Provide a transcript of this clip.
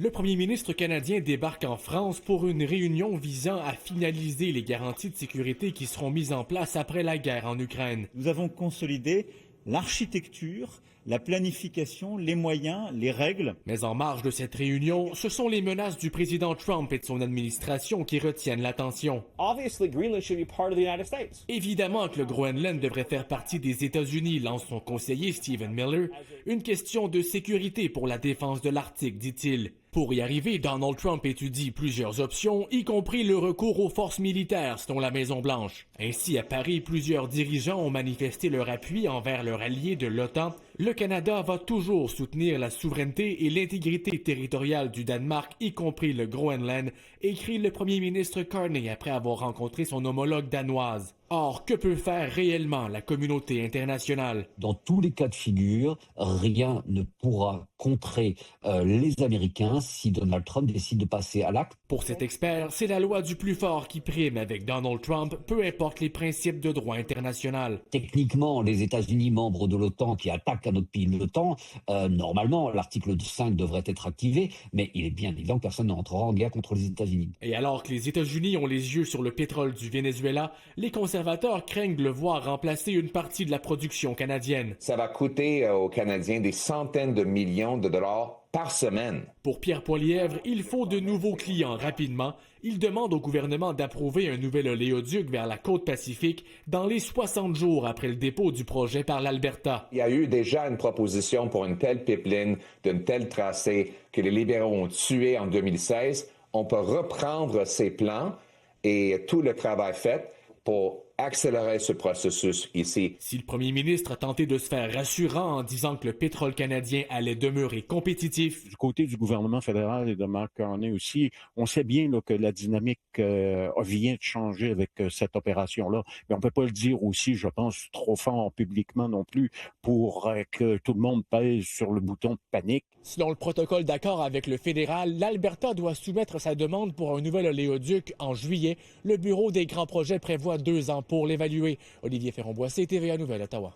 Le premier ministre canadien débarque en France pour une réunion visant à finaliser les garanties de sécurité qui seront mises en place après la guerre en Ukraine. Nous avons consolidé l'architecture, la planification, les moyens, les règles. Mais en marge de cette réunion, ce sont les menaces du président Trump et de son administration qui retiennent l'attention. Évidemment que le Groenland devrait faire partie des États-Unis, lance son conseiller Stephen Miller. Une question de sécurité pour la défense de l'Arctique, dit-il. Pour y arriver, Donald Trump étudie plusieurs options, y compris le recours aux forces militaires, selon la Maison-Blanche. Ainsi, à Paris, plusieurs dirigeants ont manifesté leur appui envers leur allié de l'OTAN. Le Canada va toujours soutenir la souveraineté et l'intégrité territoriale du Danemark, y compris le Groenland, écrit le premier ministre Carney après avoir rencontré son homologue danoise. Or, que peut faire réellement la communauté internationale? Dans tous les cas de figure, rien ne pourra contrer les Américains si Donald Trump décide de passer à l'acte. Pour cet expert, c'est la loi du plus fort qui prime avec Donald Trump, peu importe les principes de droit international. Techniquement, les États-Unis, membres de l'OTAN qui attaquent un autre pays de l'OTAN, normalement, l'article 5 devrait être activé, mais il est bien évident que personne n'entrera en guerre contre les États-Unis. Et alors que les États-Unis ont les yeux sur le pétrole du Venezuela, les conservateurs craignent de le voir remplacer une partie de la production canadienne. Ça va coûter aux Canadiens des centaines de millions de dollars par semaine. Pour Pierre Poilievre, il faut de nouveaux clients rapidement. Il demande au gouvernement d'approuver un nouvel oléoduc vers la côte Pacifique dans les 60 jours après le dépôt du projet par l'Alberta. Il y a eu déjà une proposition pour une telle pipeline, d'une telle tracé que les libéraux ont tué en 2016. On peut reprendre ces plans et tout le travail fait pour accélérer ce processus ici. Si le premier ministre a tenté de se faire rassurant en disant que le pétrole canadien allait demeurer compétitif... Du côté du gouvernement fédéral et de Mark Carney aussi, on sait bien là, que la dynamique vient de changer avec cette opération-là. Mais on ne peut pas le dire aussi, je pense, trop fort publiquement non plus pour que tout le monde pèse sur le bouton de panique. Selon le protocole d'accord avec le fédéral, l'Alberta doit soumettre sa demande pour un nouvel oléoduc en juillet. Le Bureau des grands projets prévoit 2 ans pour l'évaluer. Olivier Ferron-Boissé, TVA Nouvelle, Ottawa.